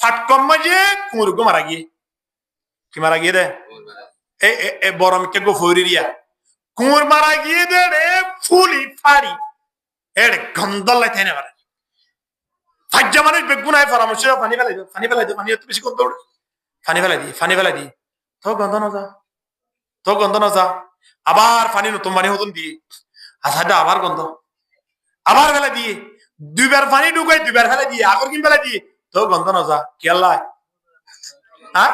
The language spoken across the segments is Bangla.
ফাটকম মাঝে কুমুরগো মারা গিয়ে কি মারা গিয়ে দে এ বরম কে গো ফরিরিয়া কুমুর মারা গিয়ে দে রে ফুলি ফাড়ি এর গন্ধলাই থাইনে পারে ফাজ্জা মানুষ বেগুনায় পরামর্শ পানি ফেলাই দে পানি একটু বেশি গন্ধ ওঠে পানি ফেলাই দি তো গন্ধ না যা আবার পানি নতুন পানি হতুন দিয়ে আসাটা আবার গন্ধ আবার ফেলে দিয়ে দুইবার পানি ঢুকাই দুইবার ফেলে দিয়ে আগর কিন ফেলে দিয়ে তো গন্ধ না যা কি আল্লাহ হ্যাঁ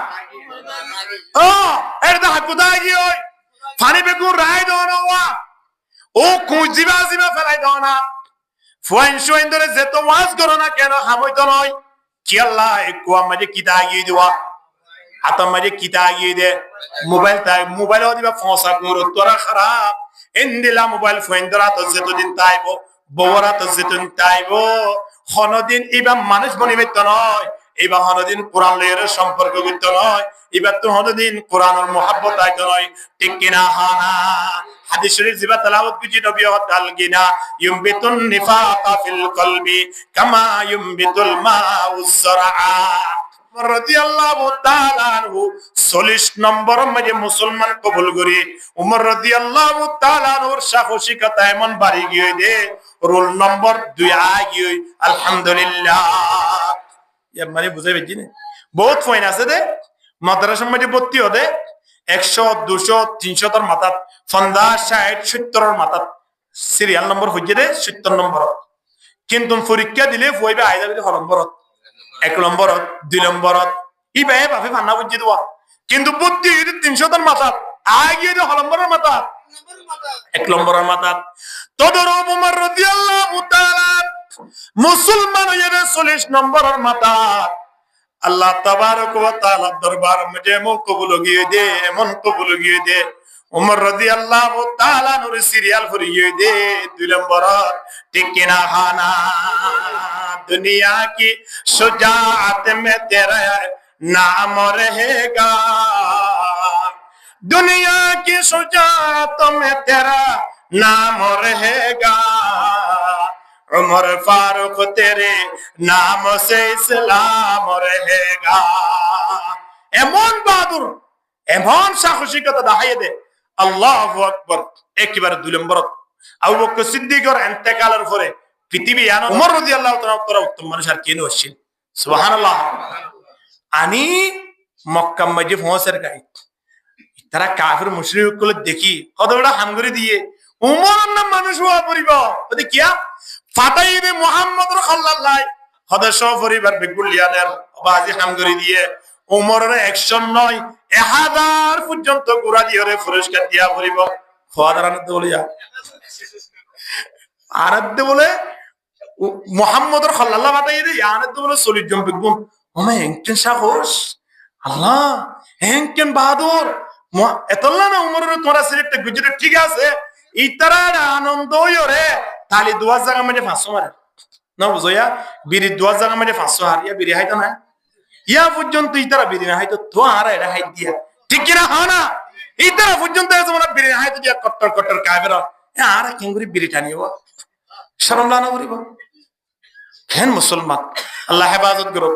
ও এর তো কোথায় গিয়ে ওই পানি বেগুন রায় দাও না ও কুজিবা জিবা ফেলাই দাও না ফুয়াইন ধরে যেত ওয়াজ করো না কেন হামইতো নয় কি আল্লাহ একটু আমাকে কিতা আগিয়ে দেওয়া হাতার মাঝে কিতা আগিয়ে দে মোবাইল দিবা ফসা করো তোরা খারাপ এন্দিলা মোবাইল ফুয়াইন ধরা তো যেতদিন তাইব বউরা তো যেতদিন তাইব হনদিন এবার মানুষ বনিবেত নয় এবার হনদিন কোরআন লয়ের সম্পর্ক করতে নয় এবার তো হনদিন কোরআনের মহাব্বত আইতো নয় ঠিক কিনা হানা হাদিস শরীফ জিবা তেলাওয়াত কুজি নবী হদাল গিনা ইউমবিতুন নিফাকা ফিল কলবি কামা ইউমবিতুল মাউজ যারআ রাদিয়াল্লাহু তাআলা আনহু 40 নম্বর মাঝে মুসলমান কবুল করি উমর রাদিয়াল্লাহু তাআলা আনহুর সাহসিকতা এমন বাড়ি গিয়ে দে রোল নম্বর 2 আগিয়ে আলহামদুলিল্লাহ মানে বুঝাই বেজি না বহুত ফাইন আছে দে মাদ্রাসার মাঝে ভর্তি হদে 100 200 300 তর মাথাত 50 60 70 এর মাথাত সিরিয়াল নম্বর হইছে দে 70 নম্বর কিন্তু পরীক্ষা দিলে হইবে আইদা বিলে নম্বরত 1 নম্বরত 2 নম্বরত ইবে ভাবে ফান্না বুঝি দেওয়া কিন্তু বুদ্ধি 300 তর মাথাত আগিয়ে দে নম্বরের মাথাত 1 নম্বরের মাথাত তদর উমর রাদিয়াল্লাহু তাআলা মুসলমান হয়ে 40 নম্বরের মাথাত আল্লাহ তাবারক ওয়া তাআলা দরবার মে এমন কবুল গিয়ে দে উমর রাদিয়াল্লাহু তাআলা নূর সিরিয়াল ফরিয়ে দে 2 নম্বর ঠিক কিনা হানা दुनिया की शुजाअत में तेरा नाम रहेगा दुनिया की शुजाअत में तेरा नाम रहेगा उमर फारूक तेरे नाम से इस्लाम रहेगा এমন বাহাদুর এমন সাহসিকতা দেখাইয়ে দে আল্লাহু আকবার একেবারে 2 নম্বর আবু বকর সিদ্দিকের ইন্তেকালের পরে পৃথিবী উমর রাদিয়াল্লাহু তাআলা উত্তম মানুষ আর কেন আসছেন সুবহানাল্লাহ আনি মক্কা মধ্যে পৌঁছার গাই তারা কাফির মুশরিক গুলো দেখি কতটা হামগরি দিয়ে উমর নাম মানুষ হওয়া পরিব ওদি কিয়া ফাতাইবে মুহাম্মদুর সাল্লাল্লাহু সদস্য পরিবার বেগুলিয়ানের বাজি হামগরি দিয়ে উমরের 100 নয় 1000 পর্যন্ত গোরা দিয়ে পুরস্কার দিয়া পরিব খোয়াদারানে বলিয়া আরাধ্যে বলে মুহাম্মদুর সাল্লাল্লাহু আলাইহি ওয়া সাল্লাম আরাধ্যে বলে 40 জন বেগুন ওমে এনকেন সাহস আল্লাহ এনকেন বাহাদুর এতলা না উমরের তোরা সিলেক্ট গুজরে ঠিক আছে ইতারার আনন্দ হইরে তালি 2000 জায়গা মধ্যে 500 মারে না বুঝয়া বিরি 2000 জায়গা মধ্যে 500 হারিয়া বিরি হাইতা না ইয়া পর্যন্ত ইতারা বিরি না হাইতো তো আর এটা হাই দিয়া ঠিক কি না হানা ইতারা পর্যন্ত আছে মানে বিরি হাইতো দিয়া কট্টর কাবেরা আর কিংগুরি বিরি টানিও শরম লানা করিব কেন মুসলমান আল্লাহ হেফাজত করো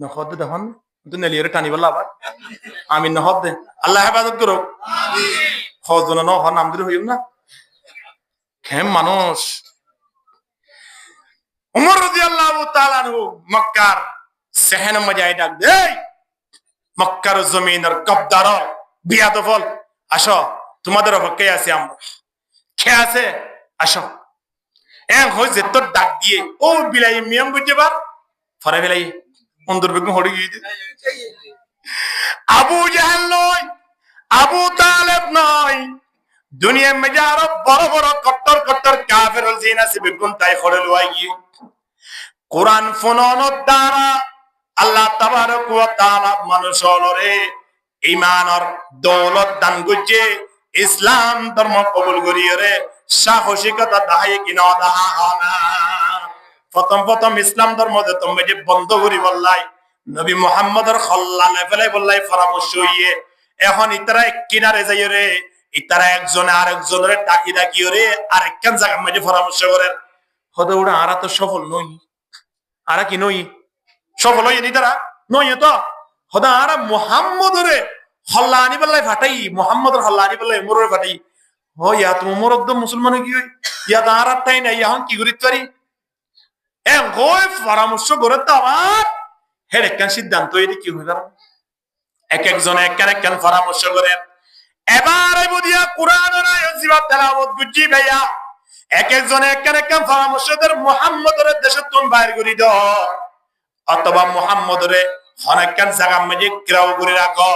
না খদ দেখুন দুনিয়ার টানি বলা আবার আমিন না হদ দে আল্লাহ হেফাজত করো আমিন খজন না হ নাম দিলে হইল না কেন মানুষ উমর রাদিয়াল্লাহু তাআলা আনহু মক্কার সেহেন মজাই ডাক দে মক্কার জমিনের কবদার বিয়াদফল আসো তোমাদের অপেক্ষায় আছে আমরা কে আছে আসো এক হইছে তোর ডাক দিয়ে ও বিলাই মিয়াম বুঝে বা ফরে বিলাই অন্দর বেগুন হড়ে গিয়ে আবু জাহেল নয় আবু তালেব নয় দুনিয়ার মধ্যে আরো বড় বড় কট্টর কাফের জিন আছে বেগুন তাই হড়ে লওয়াই গিয়ে কোরআন ফোননের দ্বারা আল্লাহ তাবারক ওয়া তাআলা মানুষরে ঈমানের দৌলত দান করছে ইসলাম ধর্ম কবুল করিয়ে রে সাহসিকতা দাহাই কিনা দাহানা প্রথম ইসলাম ধর্ম যে তুমি যে বন্ধ করি বললাই নবী মুহাম্মদর খল্লালে ফেলাই বললাই পরামর্শ হইয়ে এখন ইতারা কিনারে যাই রে ইতারা একজনে আরেকজনের ডাকি রে আরেকখান জায়গার মধ্যে পরামর্শ করে হতে ওরা আরা তো সফল নই আরা কি নই সফল হয়ে নি তারা নয় তো হদা আর মুহাম্মদরে হল্লা আনি বেলায় ফাটাই মুহাম্মদর হল্লা আনি বেলায় মোরে ফাটাই হ ইয়া তুমি মোর একদম মুসলমান কি হই ইয়া তার টাই নাই এখন কি করিতে পারি গই পরামর্শ করে তো আমার হের একখান সিদ্ধান্ত এটি কি হইবার এক একজনে একখান পরামর্শ করেন এবারে বুঝিয়া কোরআনের আয়াত জিবাত তেলাওয়াত গুজি ভাইয়া এক একজনে একখান পরামর্শ করে মুহাম্মদের দেশে তুন বাইর করি দাও অথবা মুহাম্মদরে অনেকখান জায়গা মাঝে গ্রাও করে রাখো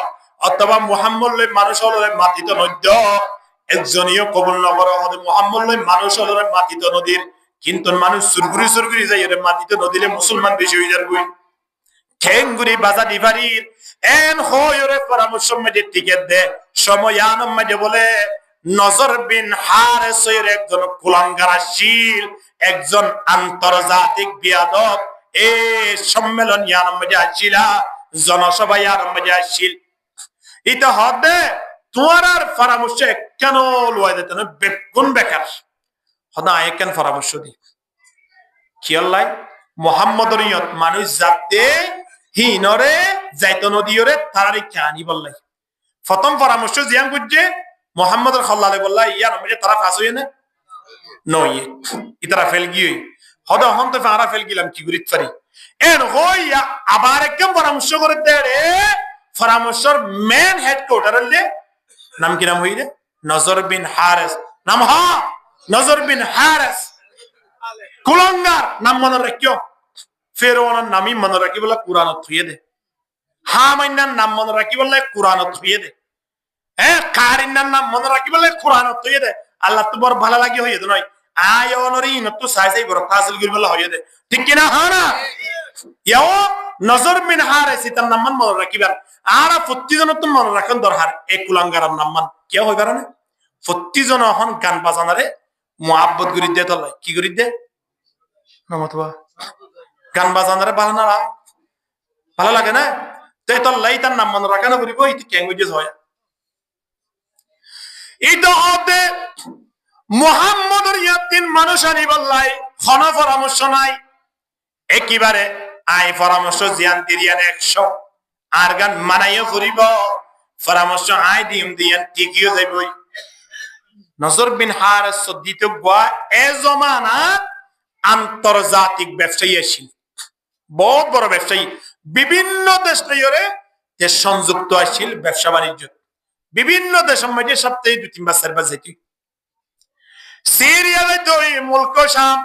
অথবা মুহাম্মদ লই মানুষ হলে মাটিত নদ্য একজনীয় কবুল নগর হতে মুহাম্মদ লই মানুষ হলে মাটিত নদীর কিন্তু মানুষ সুরগুরি যাই এর মাটিত নদীলে মুসলমান বেশি হয়ে যাবে ঠেঙ্গুরি বাজা দিবারির এন হয়রে পরামর্শ মাঝে টিকেট দে সময়ানম মাঝে বলে নজর বিন হারেসের একজন কুলাঙ্গারাশীল একজন আন্তর্জাতিক বিয়াদব এ সম্মেলন ইয়ানম মাঝে আসিলা জনসভা ইয়ানম মাঝে আসিল এটা হবে তোমার আর পরামর্শ কেন লওয়া যেত না বেগুন বেকার হদা কেন পরামর্শ দি কি আল্লাহ মুহাম্মদর ইয়ত মানুষ যাতে হিনরে যাইতো নদীরে তারারি কানি বললাই প্রথম পরামর্শ জিয়ান বুঝছে মুহাম্মদর খাল্লালে বললা ইয়ার মধ্যে তারা ফাঁস হইয়ে না নয় ইতারা ফেল গিয়ে হদা হন তো ফারা ফেল গিলাম কি করিত পারি এর হইয়া আবার একদম পরামর্শ করে দে রে পরামর্শর মেন হেডকোয়ার্টার লে নাম কি নাম হইরে নজর বিন হারেস নাম হ নজর বিন হারেস কুলঙ্গার নাম মনে রাখিও ফেরোনের নামই মনে রাখি বলে কোরআনত থুয়ে দে হামাইনার নাম মনে রাখি বলে কোরআনত থুয়ে দে হ্যাঁ কারিনার নাম মনে রাখি বলে কোরআনত থুয়ে দে আল্লাহ তো বড় ভালো লাগি হইয়ে দে নয় আয় অনরি নতু সাইসাই বড় ফাসিল গির বলে হইয়ে দে ঠিক কি না হ্যাঁ না ইয়াও নজর বিন হারেস তার নাম মনে রাখিবেন আর প্রতিজন তো মনে রাখেন দরকার এই কুলাঙ্গারের নাম মান কে হইবার না প্রতিজন হন গান বাজানারে মুহাব্বত করি দে তো কি করি দে নমতবা গান বাজানারে ভালো না ভালো লাগে না তো তোর লাই তার নাম মনে রাখা না করিব এই ল্যাঙ্গুয়েজ হয় এটা হবে মুহাম্মদের ইয়াতিন মানুষ আনি বললাই খন পরামর্শ নাই একেবারে আই পরামর্শ জিয়ান দিরিয়ান 100 আর গান মানাইও করিব পরামর্শ আই দিয়ান ঠিকইও যাইবই নজর বিন হারেস দ্বিতীয় গোয়া এ জমানা আন্তর্জাতিক ব্যবসায়ী আসিল বহুত বড় ব্যবসায়ী বিভিন্ন দেশ দেশ সংযুক্ত আসিল ব্যবসা বাণিজ্য বিভিন্ন দেশের মধ্যে সপ্তাহে 2-3 বার 4 বার যেত সিরিয়া যেত মুলক শাম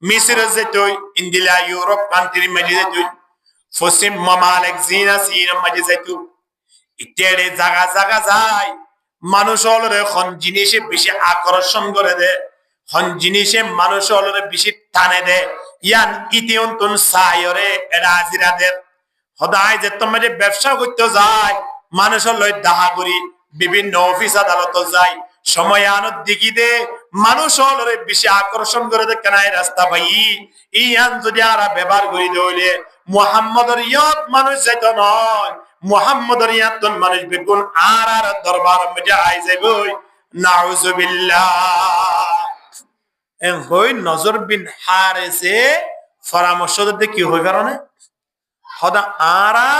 মিসর যেত ইন্ডিয়া ইউরোপ কান্ট্রি মধ্যে যেত পশ্চিম মামালিক জিনা মধ্যে যেত ইত্যাদি জায়গা যায় মানুষ হলরে খন জিনিসে বেশি আকর্ষণ করে দে খন জিনিসে মানুষ হলরে বেশি টানে দে ইয়ান ইতিউন সায়রে রাজিরাদের হদায় যে তোমার ব্যবসা করতে যায় মানুষ লয় দাহা করি বিভিন্ন অফিস আদালত যায় সময় আনত দিকি দে মানুষ হলরে বেশি আকর্ষণ করে দে কেনাই রাস্তা ভাই ইয়ান যদি আর ব্যবহার করি দইলে মুহাম্মদের ইয়ত মানুষ যাইত নয় মুহাম্মদের ইয়াত মানুষ বেগুন আর দরবার মধ্যে আই যাইবই নাউজুবিল্লাহ এ হই নজর বিন হারেসে পরামর্শ দিতে কি হই কারণে হদা আরা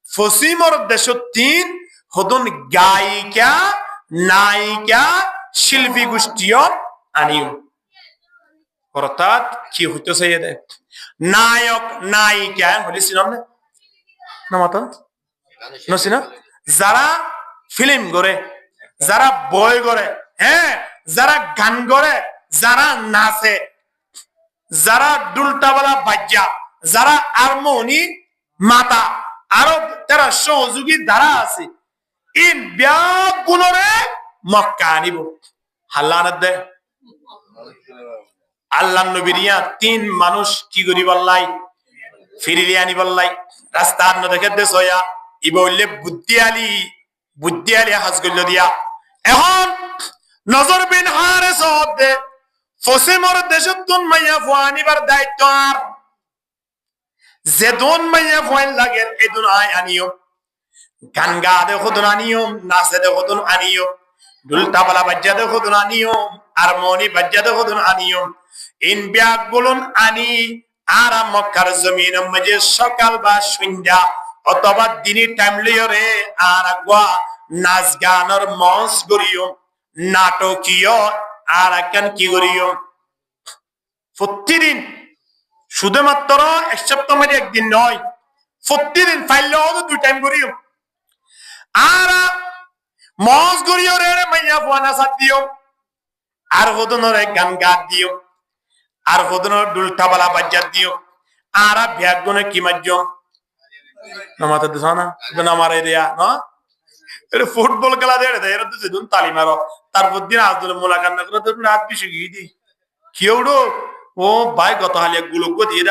ফসিমর দেশ 3 হদন গায়িকা নায়িকা শিল্পী গোষ্ঠীও আনিও অর্থাৎ কি হইতেছে এদের নায়ক নায়িকা বলেছিলাম না নামাতো নসিনা যারা ফিল্ম করে যারা বই করে হ্যাঁ যারা গান করে যারা নাচে যারা দুলটাওয়ালা বাজ্যা যারা হারমোনি মাতা আরো তারা সহযোগী দ্বারা আছে এই ব্যাগুলোরে মক্কা আনিব হাল্লানাত দে আল্লাহ নবীরিয়া 3 মানুষ কি করি বললাই ফিরিলি আনি বললাই রাস্তার ন দেখে দেশ হইয়া ইবলে বুদ্ধি আলী হাজ গল্ল দিয়া এখন নজর বিন হারেস হবে ফসিমর দেশতুন মাইয়া ফুয়ানিবার দায়িত্ব আর যে দোন মাইয়া ফুয়ান লাগে এদুন আয় আনিও গান গা দে খুদুন আনিও নাচে দে খুদুন আনিও দুলটাবালা বাজ্জা দে খুদুন আনিও হারমোনি বাজ্জা দে খুদুন আনিও ইন ব্যাগ বলুন আনি আর মক্কার জমিন মাঝে সকাল বা সন্ধ্যা অথবা দিনই টাইম লিওরে আর আগোয়া নাচ গানের মঞ্চ করিও নাটকীয় আর একখান কি করিও প্রতিদিন শুধুমাত্র এক সপ্তাহ মাঝে একদিন নয় প্রতিদিন ফাইলেও দুই টাইম করিও আর মঞ্চ করিও রে মাইয়া ফুয়ানা সাত দিও আর হদনরে গান গাত দিও আর হদনর ডুলটাবালা বাজ্জাত দিও আর ব্যাগুনে কি মাজ্য নামাতে দিছ না নামারে দেয়া না এটা ফুটবল খেলা দেয় এরা তো যেদিন তালি মারো তারপর দিন আব্দুল মোলাকান না করে তো রাত বেশি গিয়ে দি কেউডো ও ভাই গত হালিয়া গুলোক দিয়ে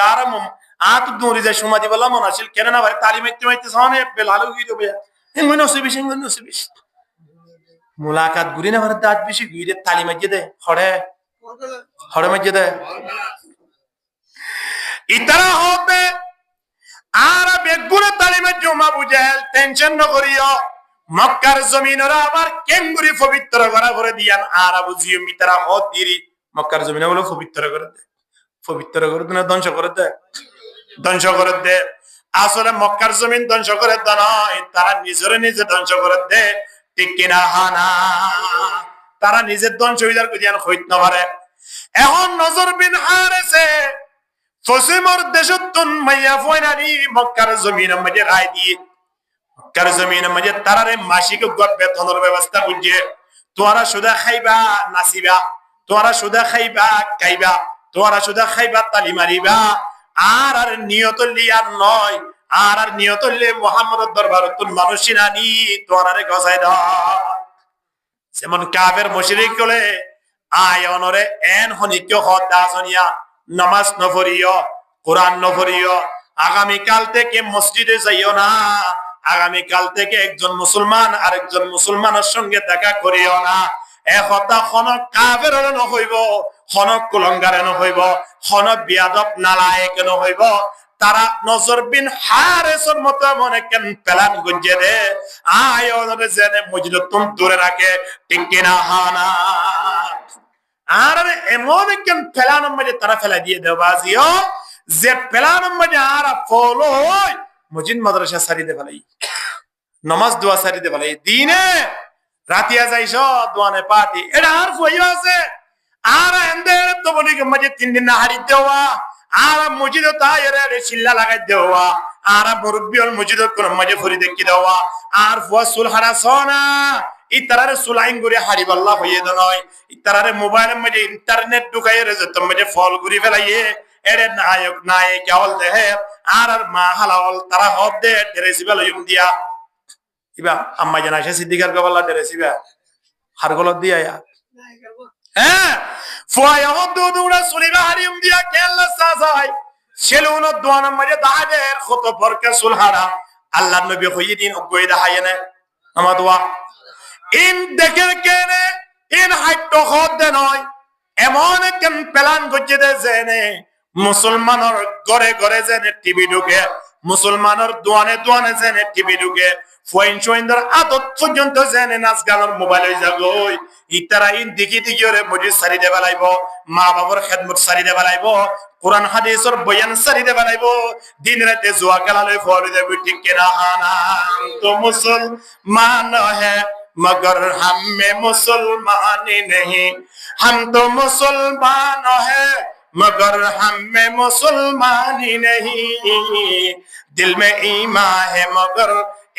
আর তো দৌড়ে যায় সমাধি বলা মনে আসছিল কেন না ভাই তালি মারতে মারতে সামনে বেলালো গিয়ে দেবে মনে হচ্ছে বেশি মনে হচ্ছে বেশি মোলাকাত ঘুরি না ভারত দাঁত বেশি ঘুরে তালি মারিয়ে দেয় হড়ে মারিয়ে দেয় ইতারা হবে আর বেগুনে তালিমের জমা বুঝেল টেনশন ন করিও মক্কার জমিনরা আবার কেঙ্গুরি পবিত্র করা করে দিয়ান আর বুঝিও মিতারা হদ দিরি মক্কার জমিন বলে পবিত্র করে দে পবিত্র করে দে না ধ্বংস করে দে ধ্বংস করে দে আসলে মক্কার জমিন ধ্বংস করে দে নয় তারা নিজের নিজে ধ্বংস করে দে ঠিক কিনা হানা তারা নিজের ধ্বংস হইয়ার কুদিয়ান হইত না পারে এখন নজর বিন হারেছে ফসিমর দেশতুন মাইয়া ফয়নানি মক্কার জমিন মধ্যে রায় দিয়ে মক্কার জমিন মধ্যে তারারে মাসিক গড় বেতনের ব্যবস্থা বুঝে তোরা সুদা খাইবা নাচিবা তোরা সুদা খাইবা গাইবা তোরা সুদা খাইবা তালি মারিবা আর আর নিয়ত লিয়ার নয় আর আর নিয়ত লে মুহাম্মদের দরবারতুন মানুষই নানি তোরারে গসাই দাও যেমন কাফের মুশরিক বলে আয় অনরে এন হনিক্য হদ দাসনিয়া নামাজ নফরিও কোরআন নফরিও আগামী কাল থেকে মসজিদে যাইও না আগামী কাল থেকে একজন মুসলমান আরেকজন মুসলমানের সঙ্গে দেখা করিও না একতা খনক কাফের নহইব খনক কুলঙ্গারে নহইব খনক বিয়াদব নালায়েক নহইব তারা নজর বিন হারেসর মতো মনে কেন প্ল্যান গুঞ্জে দে আয় ওদের জেনে মজলিস তুম দূরে রাখে ঠিক কিনা হানা আর এমন কেন প্ল্যান মধ্যে তারা ফেলা দিয়ে দেবাজিও যে প্ল্যান মধ্যে আর ফলো হয় মসজিদ মাদ্রাসা সারি দে ফেলাই নামাজ দোয়া সারি দে ফেলাই দিনে রাতিয়া যাইছ দোয়ানে পাতি এটা আর ফইও আছে আর এন্ডে তো বলি মসজিদ 3 দিন না হারি দেওয়া আর মসজিদ তাইরে শিল্লা লাগাই দেওয়া আর মুরব্বিল মসজিদ কোন মজে ফুরি দেখি দেওয়া আর ফুয়াসুল হারাসনা ইতারারে সুলাইন করে হারিবাল্লাহ হইয়ে নয় ইতারারে মোবাইলের মধ্যে ইন্টারনেট ঢুকাইয়ে রে যত মধ্যে ফল ঘুরি ফেলাইয়ে এরে নায়ক নায়ক কেবল দেহে আর মা হালাল তারা হদ দে ড্রেসিবা লইম দিয়া ইবা আম্মা জানা সে সিদ্দিকার কবলা ড্রেসিবা হারগল দিয়া হ্যাঁ ফুয়ায় হদ দুরা সুলিবা হারিম দিয়া কেল্লা সাজাই সেলুন দোয়ান মধ্যে দাদের কত ফরকে সুলহারা আল্লাহ নবী হইয়ে দিন গই দেখায়নে আমা দোয়া ইন দেখে কেনে ইন হাইট হদ দে নয় এমন কেন প্ল্যান গজে দে জেনে মুসলমানের ঘরে ঘরে জেনে টিভি ঢুকে মুসলমানের দোয়ানে দোয়ানে জেনে টিভি ঢুকে ফোন চোইন্দর আদত পর্যন্ত জেনে নাচ গানের মোবাইল হয়ে যাগই ইতারা ইন দেখি দেখি ওরে মসজিদ সারি দে বেলাইব মা বাবার খেদমত সারি দে বেলাইব কোরআন হাদিসের বয়ান সারি দে বেলাইব দিন রাতে জুয়া খেলা লই ফল দেব ঠিক কিনা হানা তো মুসলমান হে मगर हम में मुसलमान नहीं हम तो मुसलमान है मगर हम में मुसलमान नहीं दिल में ईमान है मगर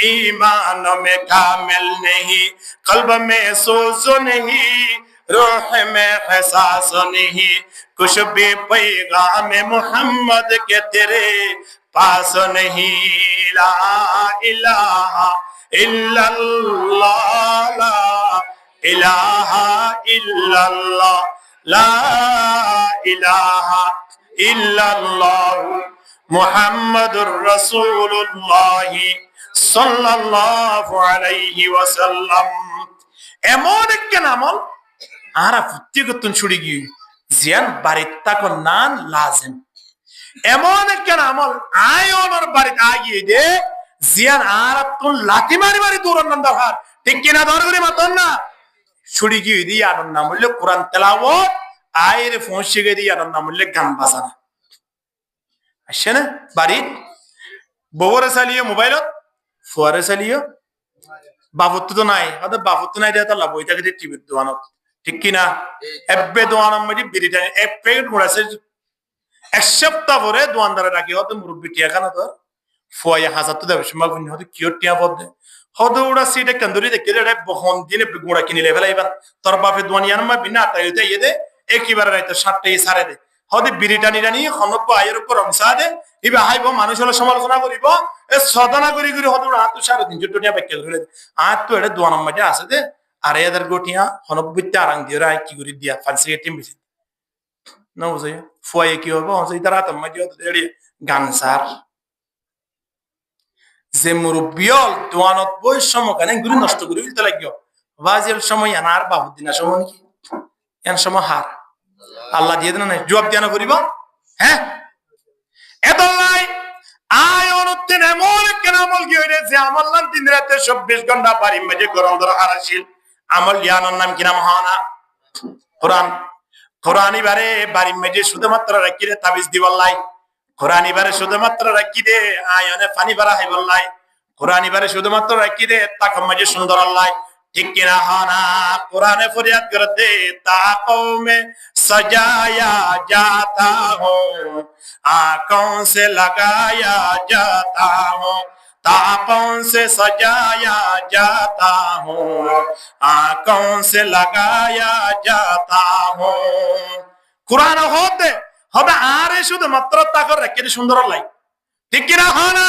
ईमान में कामिल नहीं कल्ब में सोच नहीं रूह में एहसास नहीं कुछ भी पैगाम मोहम्मद के तेरे पास नहीं ला इलाहा ইল্লাল্লাহ লা ইলাহা ইল্লাল্লাহ লা ইলাহা ইল্লাল্লাহ মুহাম্মাদুর রাসূলুল্লাহ সাল্লাল্লাহু আলাইহি ওয়াসাল্লাম এমন একটা আমল আরা ফুটিগতন ছুড়ি গিয়ে জিয়ান বাড়িতে তাকো নান লাজিম এমন একটা আমল আয়নের বাড়িতে আগিয়ে দে জিয়ান আর তুন লাঠি মারি মারি দূরন নন্দা হার ঠিক কিনা ধর করে মাতন না ছুরি কি দি আনন্দ মূল্য কোরআন তেলাওয়াত আইরে ফোন শিখে দি আনন্দ মূল্য গান বাজানা আসছে না বাড়ি বউরে চালিয়ে মোবাইলত ফুয়ারে চালিয়ে বাবুত তো নাই হয়তো বাবুত নাই দিয়ে তো লাভ হয়ে থাকে টিভির দোকানত ঠিক কিনা এব্বে দোকানের মধ্যে বিরিটানি এক প্যাকেট ঘোরাছে এক সপ্তাহ পরে দোকানদারে রাখি হয়তো মুরব্বী টিয়া খানা তো ফুয়াই হাজার তো দেবে সময় হয়তো কিয় টিয়া পদ দেয় হয়তো ওরা সিটে কান্দুরি দেখে রে বহন দিনে গোড়া কিনে ফেলাইবান তোর বাপে দোয়ানিয়ান মা বিনা আটাইতে ইয়ে দে একেবারে রাইতো 7টায় সারে দে হয়তো বিরিটানি রানি হনব আয়ের উপর অংশা দে ইবে হাইব মানুষ হলে সমালোচনা করিব এ সদনা করি করি হয়তো হাত 350 টাকা ব্যাখ্যা করে আর তো এটা দোয়ানার মাঝে আছে দে আর এদের গোটিয়া হনব্বইতে আরাং দিয়ে রায় কি করে দিয়া ফান্সি টিম বেশি না বুঝে ফুয়াই কি হবো তারা তো মাঝে গান সার যে মুরব্বিয়ল দোয়ানত বই সময় কেন গুলি নষ্ট করে ফেলতে লাগিও বাজের সময় আনার বাবুদ্দিনা সময় কি এন সময় হার আল্লাহ দিয়ে দেন না জবাব দিয়া না করিব হ্যাঁ এদলাই আয় অনুদ্দিন এমন কেন আমল কি হইরে যে আমল নাম 3 রাতে 24 ঘন্টা বাড়ি মাঝে গরম ধরে হারাছিল আমল জ্ঞানের নাম কি নাম হানা কোরআন কোরআন এবারে বাড়ি মাঝে শুধুমাত্র রাখি রে তাবিজ দিবাল্লাই কোরআন এবারে শুধুমাত্র রাখি দে আয়নে পানি ভরা হাইবাল্লাই কোরআন এবারে শুধুমাত্র রাখি দে তাকম মাঝে সুন্দর আল্লাহ ঠিক কিনা হানা কোরআনে ফরিয়াদ করে দে তাকও মে सजाया जाता हूँ आंखों से लगाया जाता हूँ तापों से सजाया जाता हूँ आंखों से लगाया जाता हूँ कुरान होते হবে আরে শুধুমাত্র তাকর রেখে সুন্দর লাই ঠিক কিনা হয় না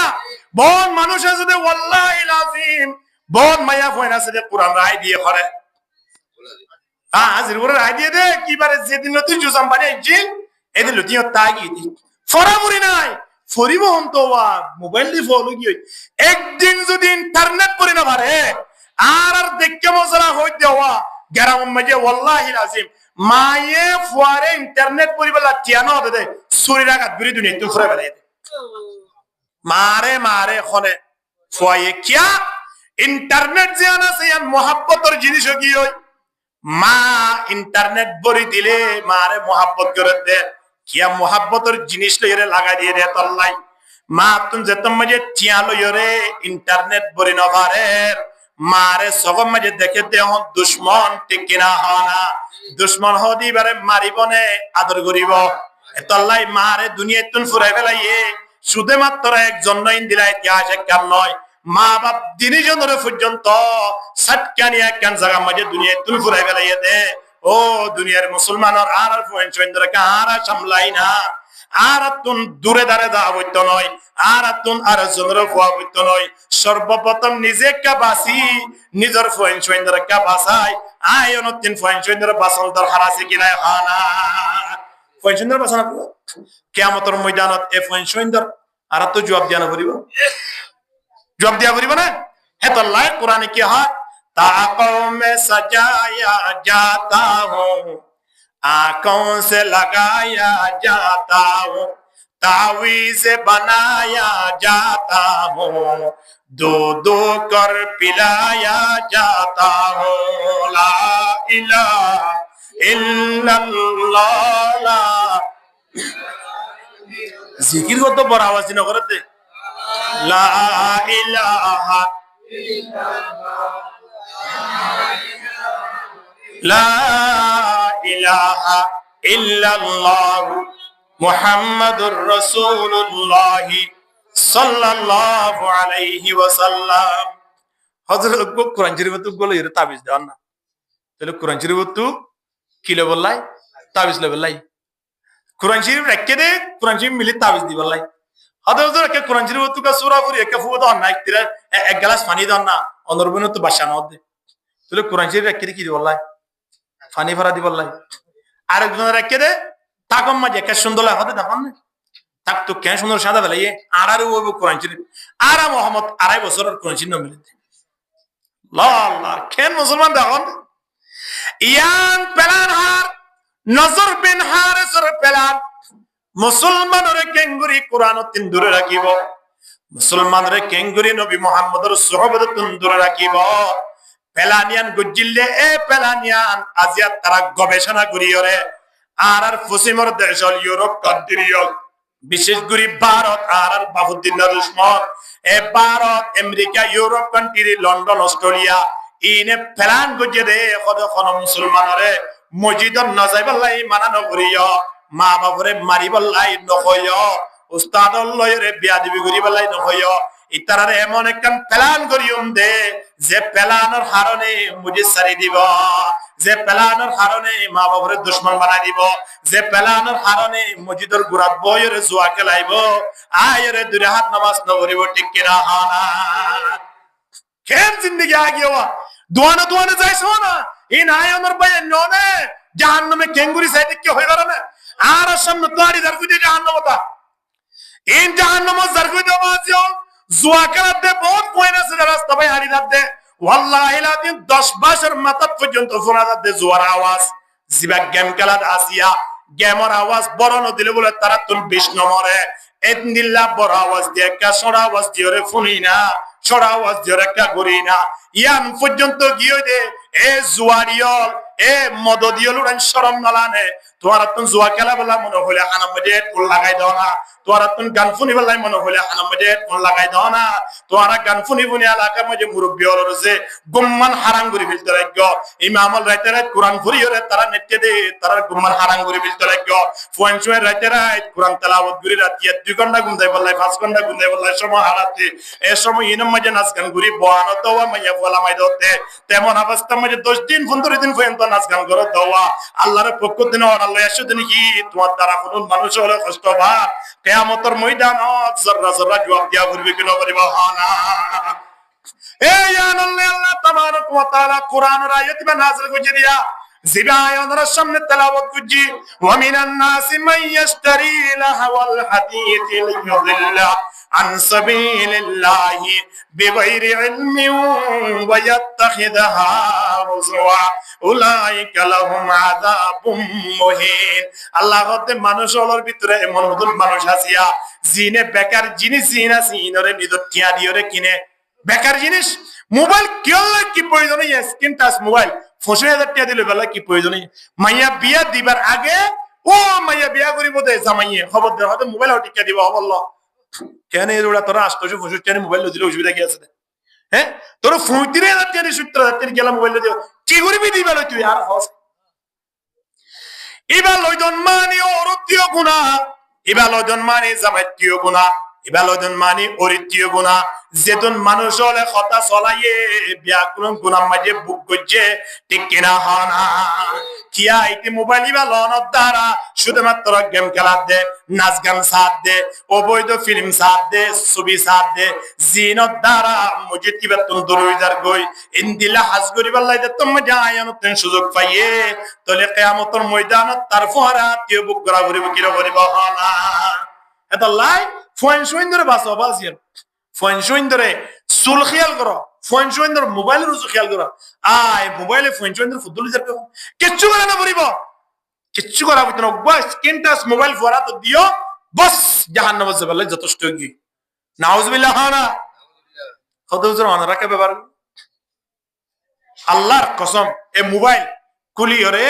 বহুত মানুষ আছে যে ওয়াল্লাহি লাযিম বহুত মায়া ফয়না আছে যে কোরআন রায় দিয়ে করে হাজির করে রায় দিয়ে দে কিবারে যেদিন নতুন জুজাম বানাইছি এদিন লতিও তাগি দি ফরামুরি নাই ফরিব হম তো মোবাইল দি ফলো কি একদিন যদি ইন্টারনেট পরি না পারে আর দেখকে মজরা হই দেওয়া গ্রাম মাঝে ওয়াল্লাহি লাযিম মায়ে ফুয়ারে ইন্টারনেট পরিবেলা টিয়ানো দে সুরি রাগাত বিরি দুনিয়া তো ফুরে বেলে মারে মারে খনে ফুয়ায়ে কিয়া ইন্টারনেট যে আনা সে মোহাব্বতের জিনিস কি হয় মা ইন্টারনেট বরি দিলে মারে মোহাব্বত করে দে কিয়া মোহাব্বতের জিনিস লইরে লাগা দিয়ে দে তল্লাই মা তুমি যে তুমি যে টিয়া লইরে ইন্টারনেট বরি নভারের মারে সগম মাঝে দেখে দে হন দুশ্মন ঠিক কিনা হনা দুশ্মন হদি বারে মারিবনে আদর করিব তল্লাই মারে দুনিয়া তুন ফুরাই ফেলাইয়ে শুধুমাত্র একজন নয় দিলা ইতিহাস একখান নয় মা বাপ দিনই জনের পর্যন্ত সাতকানি একখান জায়গা মাঝে দুনিয়া তুন ফুরাই ফেলাইয়ে দে ও দুনিয়ার মুসলমানের আর ফয়েন্দ্রকে আর সামলাই না আর তুন দূরে দাঁড়ে দেওয়া হইতো নয় আর তুন আর জনের হওয়া হইতো নয় সর্বপ্রথম নিজে কা বাসি নিজের ফয়েন্দ্রকে বাসাই আয় অনতিন ফয়েন্দ্র বাসন দরকার আছে কিনা হানা ফয়েন্দ্র বাসন কিয়ামতের ময়দানত এ ফয়েন্দ্র আর তো জবাব দিয়া না করিব जवाब दिया करीब ना है तो अल्लाह कुरान की है ताकों में सजाया जाता हूँ आंखों से लगाया जाता हूँ तावीज़ बनाया जाता हूँ दो दो कर पिलाया जाता हूँ ला इलाहा इल्लल्लाह जिक्र को तो बड़ा आवाज न करते ला इलाहा ला इलाहा इल्लल्लाह मुहम्मदुर रसूलुल्लाह सल्लल्लाहु अलैहि वसल्लम হযরত কোরআন শরীফ তো বলে এর তাবিজ দেন না তাহলে কোরআন শরীফ তো কিলো বললাই তাবিজ লে বললাই কোরআন শরীফ রেখে দে কোরআন শরীফ মিলি তাবিজ দি বললাই হদর কে কোরআন শরীফ তো কা সূরা পড়ি একা ফুদ না একতিরা এক গ্লাস পানি দাও না অনরবন তো বাসানো দে তাহলে কোরআন শরীফ রেখে দে কি দি বললাই পানি ভরা দি বললাই আরেকজন রেখে দে তাকম মাঝে একা সুন্দর লাগে হতে দেখুন না তাক তো কেন সুন্দর সাদা বেলাইয়ে আর ওই কোরআন শরীফ আর মোহাম্মদ 2.5 বছরের কোরআন শরীফ মিলে আল্লাহ কেন মুসলমান দেখুন ইয়ান পেলান হার নজর বিন হারিসের পেলান মুসলমানের কেঙ্গুরি কোরআন তিন দূরে রাখিব মুসলমানের কেঙ্গুরি নবী মুহাম্মদের সুহবত তিন দূরে রাখিব পেলানিয়ান গুজিল্লে এ পেলানিয়ান আজিয়া তারা গবেষণা করিয়রে আর ফুসিমর দেশ ইউরোপ কান্ট্রিও বিশেষ করে ভারত আর বাহুদ্দিন দুশ্মন এ Bharat America Europe country London Australia ইনে প্ল্যান গজে দে কতক্ষণ মুসলমানরে মসজিদত নজাইবাল্লাই মানা নকরিয় মা বাবরে মারিবাল্লাই নকয় উস্তাদ লয়রে বিয়া দিবি করিবাল্লাই নকয় ইতারারে এমন একখান প্ল্যান করিউম দে যে প্ল্যানের হারণে মুজি সারি দিব যে প্ল্যানের হারণে মা বাবরে দুশ্মন বানাই দিব যে প্ল্যানের হারণে মসজিদের গুড়াত বইরে জুয়া খেলাইব আয়রে দুরে হাত নামাজ নকরিব ঠিক কিনা হানা কেন জিন্দগি আগিয়া দোয়ানা দোয়ানা যাইছো না এই নাই আমার ভাই ননে জাহান্নামে কেঙ্গুরি সাইডে কি হয়ে গেল না আর সামনে তোয়ারি দরগুদে জাহান্নামতা ইন জাহান্নাম দরগুদে মাজিও জুয়া খেলাতে বহুত কইনা সে রাস্তা ভাই হারি দাতে ওয়াল্লাহি লাদিন 10 বছর মাথা পর্যন্ত শোনা যাচ্ছে জুয়ার আওয়াজ জিবা গেম খেলাত আসিয়া গেমর আওয়াজ বড় নদিলে বলে তারা তুল 20 নম্বরে এদিল্লা বড় আওয়াজ দিয়ে কা সরা আওয়াজ দিয়ে রে শুনি না সরা আওয়াজ দিয়ে রে কা করি না ইয়ান পর্যন্ত গিয়ে দে এ জুয়ারিয়ল এ মদদিয়ল উড়ান শরম নালানে তোমার তুন জুয়া খেলা বলা মনে হলে হানা মজে কোন লাগাই দাও না তোমার তুন গান শুনি বলাই মনে হলে হানা মজে কোন লাগাই দাও না তোমার গান শুনি বুনি এলাকার মধ্যে মুরব্বী হল রয়েছে গুম্মান হারাং করে ফেলতে রাখব ইমামল রাইতে রাত কোরআন ফুরিয়ে তারা নেটে দে তারা গুম্মান হারাং করে ফেলতে রাখব ফোন শুয়ে রাইতে রাত কোরআন তেলাওয়াত করে রাতি 2 ঘন্টা গুন্দাই বললাই 5 ঘন্টা গুন্দাই বললাই সময় হারাতে এ সময় ইনম মাঝে নাচ গান করি বয়ানো দেওয়া মাইয়া বলা মাই দতে তেমন অবস্থা মাঝে 10 দিন 15 দিন পর্যন্ত নাচ গান করে দেওয়া আল্লাহর পক্ষ দিন আল্লাহ এসে দিন কি তোমার দ্বারা কোন মানুষ হলে কষ্ট বা কিয়ামতের ময়দানত জর্রা জর্রা জবাব দিয়া করবে কি না করিব না এই আল্লাহ তাবারক ওয়া তাআলা কোরআনের আয়াত বা নাযিল করে দিয়া জিবা আয়াতের সামনে তেলাওয়াত করছি ওয়া মিনান নাসি মান ইশতারি লাহওয়াল হাদিথি লিয়ুদিল্লা আন সাবিলিল্লাহি বিগাইরি ইলমিন ওয়া ইয়াত্তাখিদাহা হুজওয়া উলাইকা লাহুম আযাবুম মুহিন আল্লাহ হতে মানুষ হলোর ভিতরে এমন মতন মানুষ আসিয়া জিনে বেকার জিনিস জিনা সিনরে নিদর টিয়া দিওরে কিনে বেকার জিনিস মোবাইল কি প্রয়োজন স্ক্রিন টাচ মোবাইল 50,000 টাকা দিলে বেলা কি প্রয়োজন মাইয়া বিয়া দিবার আগে ও মাইয়া বিয়া করিব দে জামাইয়ে খবর দে হয়তো মোবাইল টিকা দিব বলল কেন এরা তোরা 865 টাকা মোবাইল দিলে অসুবিধা কি আছে হ্যাঁ তোর 35,000 টাকা 70,000 টাকা গেলা মোবাইল দিও কি করিবি দিবা তুই আর হস ইবা লয়জন মানি অরতীয় গুনাহ ইবা লয়জন মানি জামাইতীয় গুনাহ ইবালদন মানি অরিতীয় গুনাহ যেদন মানুষ হলে কথা চলাইয়ে ব্যাকরণ গুনাহ মাঝে বুক গজে ঠিক কিনা হানা কিয়া ইতি মোবাইল ইবালনের দ্বারা শুধুমাত্র গেম খেলা দে নাচ গান সাথ দে অবৈধ ফিল্ম সাথ দে ছবি সাথ দে জিনত দ্বারা মসজিদ কি বেতন দরুইদার গই ইন্দিলা হাজ করিবার লাইতে তুমি যায়নত সুযোগ পাইয়ে তলে কিয়ামতের ময়দানত তার ফহরা কে বুক করা করিব কি করিব হানা এটা লাই ফোন সুইন্দরে বাসো বাসিয়ান ফোন সুইন্দরে সুল খেয়াল করো ফোন সুইন্দর মোবাইলের রুজু খেয়াল করো আয় মোবাইলে ফোন সুইন্দর ফুটবল যার কিচ্ছু করে না পড়িব কিচ্ছু করা হইতো না বাস স্ক্রিন টাচ মোবাইল ফোরা তো দিও বস জাহান্নাম যাবে যথেষ্ট কি নাউজুবিল্লাহ না কত জন রাখে ব্যাপার আল্লাহর কসম এ মোবাইল কুলিয়রে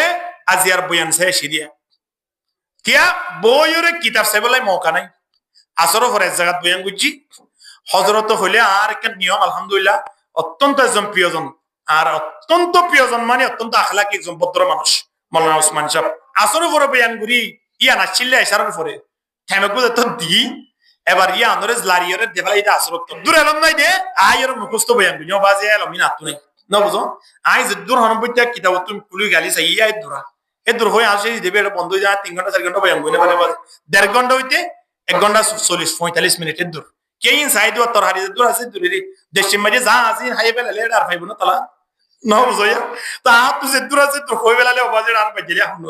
আজিয়ার বয়ান শেষ দিয়া কিয়া বইরে কিতাব সেবলাই মৌকা নাই আসর পরে এক জায়গা বয়ান করছি হজরত হইলে আর একটা নিয়ম আলহামদুলিল্লাহ অত্যন্ত একজন প্রিয়জন আর অত্যন্ত প্রিয়জন মানে অত্যন্ত আখলাকি একজন ভদ্র মানুষ মৌলানা ওসমান সাহেব আসর পরে বয়ান করি ইয়া নাচিল্লে এসার পরে থেমেকু তো দি এবার ইয়া আন্দরে লারিয়রে দেফালা এটা আসর দূর এলম নাই দে আইয়ের মুখস্থ বয়ান করি বাজে এলম না তুই না বুঝো আই যে দূর হনবইটা কিতাব তুমি কুলি গালি চাই ইয়া দূরা এ দূর হয়ে আসে দেবে এটা বন্ধ হয়ে যায় 3 ঘন্টা 4 ঘন্টা বয়ান করি মানে 1.5 ঘন্টা হইতে 1 ঘন্টা 40-45 মিনিটের দূর কেইন সাইড ও তোর হারিয়ে দূর আছে দূরে দেশের মাঝে যা আছে হাই বেলা লেট আর পাইব না তালা না বুঝয়া তা তুই যে দূর আছে তোর হই বেলা লে বাজে আর পাইলি এখন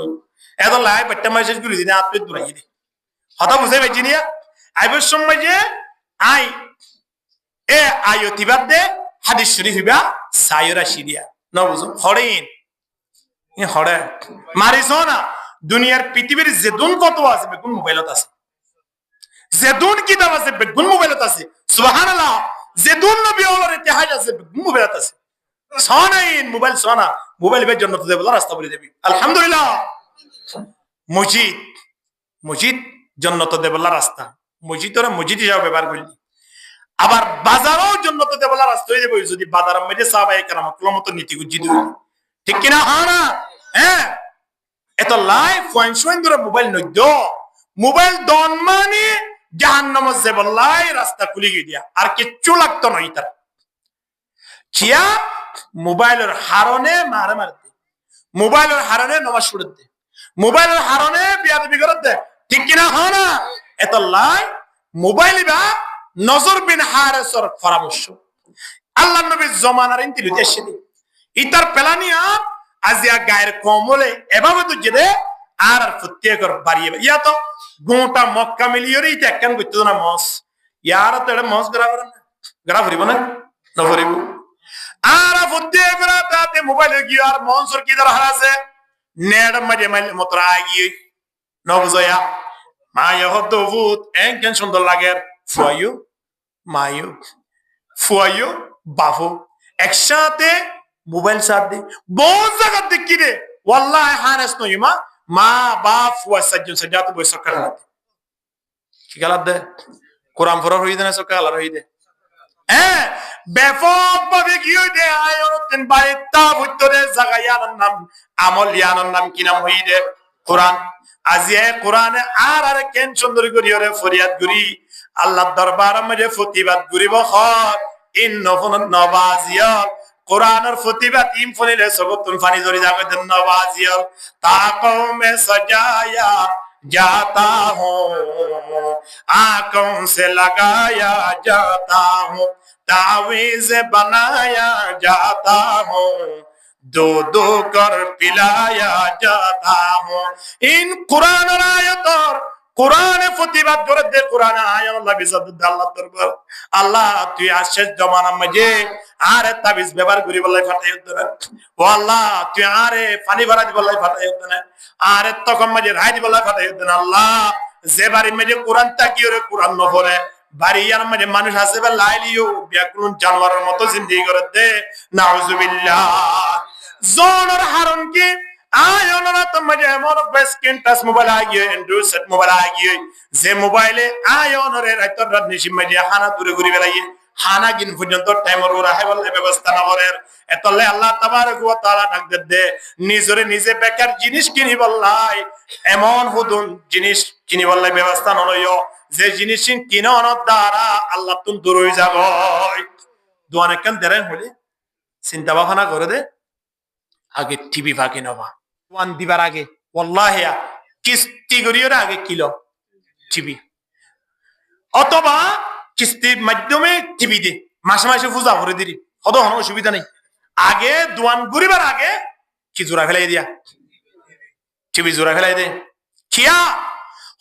এত লাই বাট্টা মেসেজ করি দিনা আপনি দূর আই দে হতা বুঝাই পাইছি নিয়া আইবার সময় যে আই এ আয়তিবাদ দে হাদিস শরীফ বা সায়রা শিরিয়া না বুঝো হরেন ই হরে মারিস না দুনিয়ার পৃথিবীর যেদুন কত আছে বেগুন মোবাইলত আছে যেদুন কিতাব আছে বেগুন মোবাইলত আছে সুবহানাল্লাহ যেদুন নবী ওলার ইতিহাস আছে বেগুন মোবাইলত আছে সোনাইন মোবাইল সোনা মোবাইল বে জান্নাত দেব রাস্তা বলে দেবি আলহামদুলিল্লাহ মসজিদ জন্নত দেবলা রাস্তা মসজিদ হিসাবে ব্যবহার করলি আবার বাজারও জন্নত দেবলা রাস্তা হয়ে যাবে যদি বাজারের মধ্যে সাহাবায়ে কেরামগুলো মতো নীতি গুজ্জিত ঠিক কিনা হয় না হ্যাঁ এত লাইফ ওয়ান ধরে মোবাইল দন মানে জাহান্নাম জেবলাই রাস্তা খুলে গিয়ে আর কিচ্ছু লাগতো নয় তার কিয়া মোবাইলের হারনে মারে মারতে মোবাইলের হারনে নমাজ পড়তে মোবাইলের হারনে বিয়াদবি করতে ঠিক কিনা হয় না এত লাই মোবাইল বা নজর বিন হারেসর পরামর্শ আল্লাহ নবীর জমানার ইন্তিল উদ্দেশ্যে ইতার পেলানিয়া আজিয়া গায়ের কমলে এভাবে তো যেতে আর প্রত্যেকর বাড়িয়ে ইয়া তো গোটা মক্কা মিলিয়ে ইটা একখান করতে না মস ইয়ার তো এটা মস গড়া ভরিব না ভরিব আর প্রত্যেকর তাতে মোবাইলে গিয়ে আর মনসর কি দরকার আছে নেট মাঝে মাইলে মত আগিয়ে নবজয়া মায়া হতো ভূত একখান সুন্দর লাগে ফুয়াইও মায়ো ফুয়াইও বাফো একসাথে মোবাইল সাথ দে বহু জায়গা দেখি রে ওয়াল্লাহি হারাস নই মা বাপ ফুয়া সাজ্জন সাজাত বই সকাল কি গালাত দে কোরআন ফরর হই দে না সকাল আর হই দে ব্যাপক ভাবে কি হই দে আয়রতেন বাইতা ভিতরে জাগায়ার নাম আমল ইয়ানোর নাম কি নাম হই দে কোরআন আজিয়ে কোরআনে আর কেন সুন্দর করি ওরে ফরিয়াদ করি আল্লাহর দরবার মধ্যে প্রতিবাদ করিব হক ইন্নফুন নবাজিয়াল কোরআনের প্রতিবাদ ইম ফনিলে সবতুন ফানি জরি যাবে নবাজিয়াল তাকও মে সজায়া जाता हूँ आंखों से लगाया जाता हूँ तावीज़ बनाया जाता हूँ दो दो कर पिलाया जाता हूँ इन कुरान आयतों কোরআনে প্রতিবাদ করে দে কোরআনে আয়াত আল্লাহ বিজাদুদ আল্লাহ দরবার আল্লাহ তুই আশেষ জমানা মাঝে আরে তাবিজ ব্যবহার করি বলাই ফাটাই হতো না ও আল্লাহ তুই আরে পানি ভরা দি বলাই ফাটাই হতো না আরে তখন মাঝে রাই দি বলাই ফাটাই হতো না আল্লাহ যে বাড়ি মাঝে কোরআন তাকিয়ে রে কোরআন ন পড়ে বাড়িয়ার মাঝে মানুষ আছে বা লাইলিও ব্যাকুল জানোয়ারের মতো জিন্দেগি করে দে নাউজুবিল্লাহ জোনর হারন কি আয়নরা তো মজে এমন স্ক্রিন টাচ মোবাইল আগিয়ে অ্যান্ড্রয়েড সেট মোবাইল আগিয়ে যে মোবাইলে আয়নরে রাইতর রাত নিশি মজে হানা দূরে ঘুরে বেড়াইয়ে হানা গিন পর্যন্ত টাইমর ওরা হাই বলে ব্যবস্থা না করের এতলে আল্লাহ তাবারক ওয়া তাআলা ডাক দে নিজরে নিজে বেকার জিনিস কিনি বললাই এমন হুদুন জিনিস কিনি বললাই ব্যবস্থা নলইও যে জিনিস কিনন দ্বারা আল্লাহ তুম দূর হয়ে যাগয় দোয়ানে কেন দেরেন হলে চিন্তা ভাবনা করে দে আগে টিভি ফাঁকি নবা ওয়ান দিবার আগে ওয়াল্লাহি কিস্তি করিওর আগে কিলো টিভি অথবা কিস্তির মাধ্যমে টিভি দে মাসে মাসে পূজা করে দিলি কত কোনো অসুবিধা নেই আগে দোয়ান ঘুরিবার আগে কি জোড়া ফেলাই দিয়া টিভি জোড়া ফেলাই দে কিয়া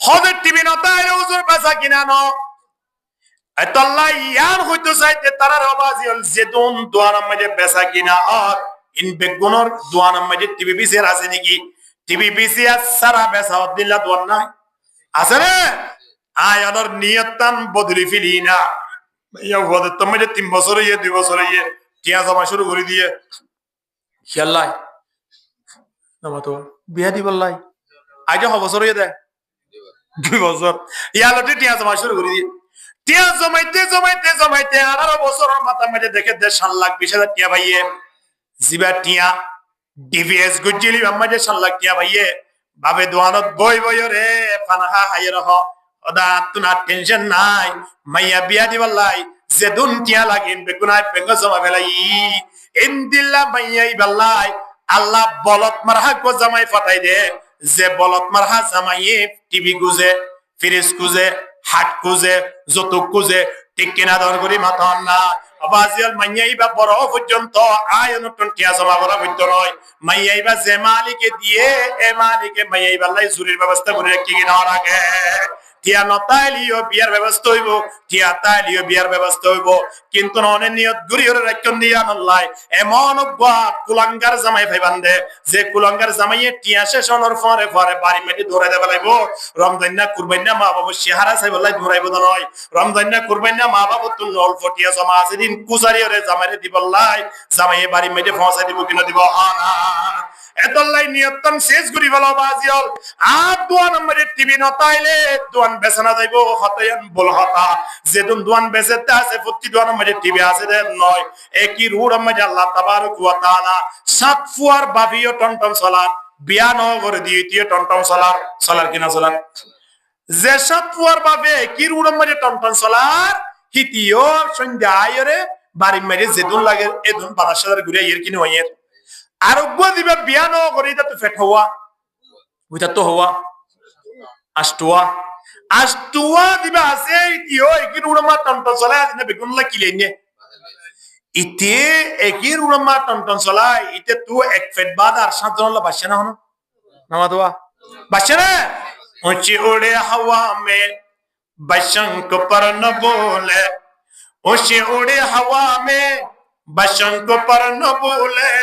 হদের টিভি নতাইলে হুজুর পেশা কিনা ন আল্লাহ ইয়ান হইতো চাইতে তারার আওয়াজ হল যেদুন দোয়ানের মাঝে পেশা কিনা আর ইন বেগুনর দোয়ানের মাঝে টিভি পিসির আছে নাকি টিভি পিসি আর সারা পেশা দিল্লা দোয়ান নাই আছে রে আয়ানোর নিয়তান বদলি ফিলি না ইয়া হদের তো মাঝে 3 বছর ইয়ে 2 বছর ইয়ে টিয়া জমা শুরু করে দিয়ে খেয়াল্লাই নামা তো বিয়া দিবল্লাই আগে বছর ইয়ে দেয় 2 বছর ইয়ালটি টিয়া জমা শুরু করে দিয়ে টিয়া জমাইতে 18 বছরের মাথা মাঝে দেখে 7 লাখ 20,000 টিয়া ভাইয়ে জিবা টিয়া ডিভিএস গুজিলি মাঝে 7 লাখ টিয়া ভাইয়ে বাবে দোয়ানত বই রে ফানাহা হাই রহ ওদা তুনা টেনশন নাই মাইয়া বিয়া দিবল্লাই যে দুন টিয়া লাগিন বেগুনায় বেঙ্গ জমা ফেলাই ইনদিল্লা মাইয়াই বল্লাই আল্লাহ বলত মারহা কো জামাই ফাটাই দে যে বলত মারহা জামাইয়ে টিভি গুজে ফ্রিজ গুজে হাট কুজে যৌতুক কুজে ঠিক কিনা দর করি মাথন না আবাজিয়াল মাইয়াইবা বড় পর্যন্ত আয়ন টন্টিয়া জমা করা হইতো নয় মাইয়াইবা যে মালিকে দিয়ে এ মালিকে মাইয়াইবা লাই জুরির ব্যবস্থা করে রাখি কিনা রাখে টিয়া নতাইলিও বিয়ার ব্যবস্থা হইব টিয়া তাইলিও বিয়ার ব্যবস্থা হইব কিন্তু অনেক নিয়ত গুরি হরে রাখন দিয়া নল্লাই এমন কুলাঙ্গার জামাই ভাইবান দে যে কুলাঙ্গার জামাইয়ে টিয়া শেষ হওয়ার পরে পরে বাড়ি মেটি ধরে দেবে লাইব রমজান না কুরবান না মা বাবা চেহারা চাই বলাই ধরাইব নয় রমজান না কুরবান না মা বাবা তুল অল্প টিয়া জমা আছে দিন কুসারি হরে জামাইরে দিবল্লাই জামাইয়ে বাড়ি মেটি পৌঁছাই দিব কিনা দিব আনা এতলাই নিয়তন শেষ করি বলো বাজিল আর দোয়ান আমাদের টিভি নতাইলে দোয়ান বেছানা যাইব হতায়ান বল হতা যেদুন দোয়ান বেচেতে আছে প্রতি দোয়ান আমাদের টিভি আছে রে নয় একই রুড আমাদের আল্লাহ তাবারক ওয়া তাআলা সাত ফুয়ার বাবিও টনটন চলার বিয়া ন করে দিয়ে টনটন চলার কিনা চলার যে সাত ফুয়ার বাবে কি রুড আমাদের টনটন চলার হিতিও সন্ধ্যা আয়রে বাড়ি মেরে যেদুন লাগে এদুন বারাসাদার ঘুরে ইয়ের কিনে হইয়ের আরোগ্য দিবে বিয়া ন করে এটা তো ফেট হওয়া ওইটা তো হওয়া আষ্টুয়া দিবে আছে ইতিও একির উড়মা টনটন চলা আছে বেগুন কিলে নে ইতে একির উড়মা টনটন চলা ইতে তু এক ফেট বাদ আর সাত জন বাসে না হনো নামা দোয়া বাসে না ऊंची उड़े हवा में बशंक पर न बोले ऊंची उड़े हवा में बशंक पर न बोले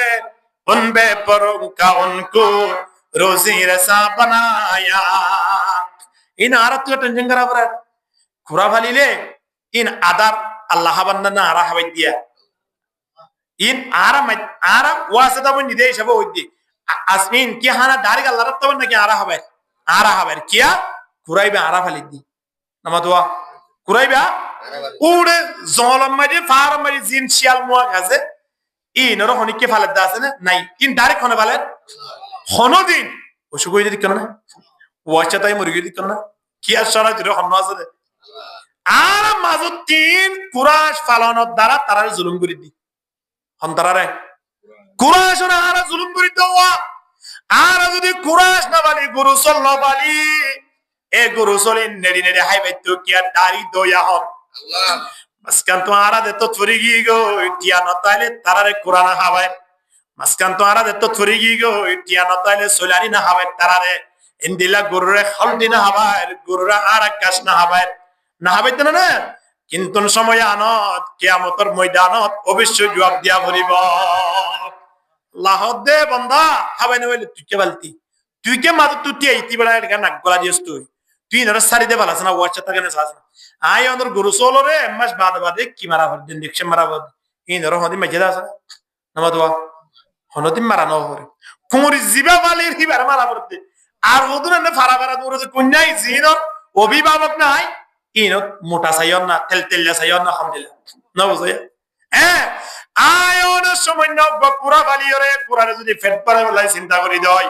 उन बेपरों का उनको रोजी रसा बनाया इन आरत का टेंशन करा पर खुरा वाली ले इन आदर अल्लाह बंदा ना आरा हवा दिया इन आरा वासदा बन निदेश हवा होती अस्मिन क्या हाना दारिक अल्लाह रत्ता बन क्या आरा हवा आरा हवर किया कुराइबे आरा फलिदी नमदुआ कुराइबे उड़े जोलम मजे फारम मजे जिन शियाल मुआ गाजे इ नरो होनी के फालत दासे ने नहीं इन डायरेक्ट होने वाले होनो दिन उसको कोई दिक्कत ना वाचा ताई मुर्गी दिक्कत ना किया सारा जिरो होना से आरा माजो तीन कुराश फालानो दारा तारा जुलुम करी दी हम तारा रे कुराश और आरा जुलुम करी दो আর যদি কুরাশ না বালি গুরুসল না বালি এ গুরুসল নেড়ি নেড়ি হাইবে তো কি আর দাড়ি দয়া হন আল্লাহ মাসকান তো আরা দে তো থরি গি গো টিয়া না তাইলে তারারে কুরআন হাওয়ায় মাসকান তো আরা দে তো থরি গি গো টিয়া না তাইলে সোলানি না হাওয়ায় তারারে ইন্দিলা গুরুরে খালদি না হাওয়ায় গুরুরা আর আকাশ না হাওয়ায় না হাওয়ায় তো না কিন্তু সময় আনত কিয়ামতের ময়দানত অবশ্যই জবাব দিয়া ভরিব লাহদে বন্ধা হাবাই নইলে তুই কে বলতি তুই কে মাত তুই আইতি বড় এটা নাক গলা দিস তুই নর সারি দে ভালাস না ওয়াচ তা কেন সাস আই অন্দর গুরু সোলো রে মাস বাদে কি মারা ভর দিন দেখছে মারা ভর এই নর হদি মজা আছে নামা দোয়া হনদি মারা ন হরে কুমরি জিবা বালির হিবার মারা ভরতে আর ওদুন না ফারা ফারা দূরে কন্যাই জিনর অভিভাবক নাই ইন মোটা সাইয়ন না তেল সাইয়ন না আলহামদুলিল্লাহ না বুঝায় আয়ন সময় নব কুরা ফালিয়রে কুরারে যদি ফেট পারে বলাই চিন্তা করি দই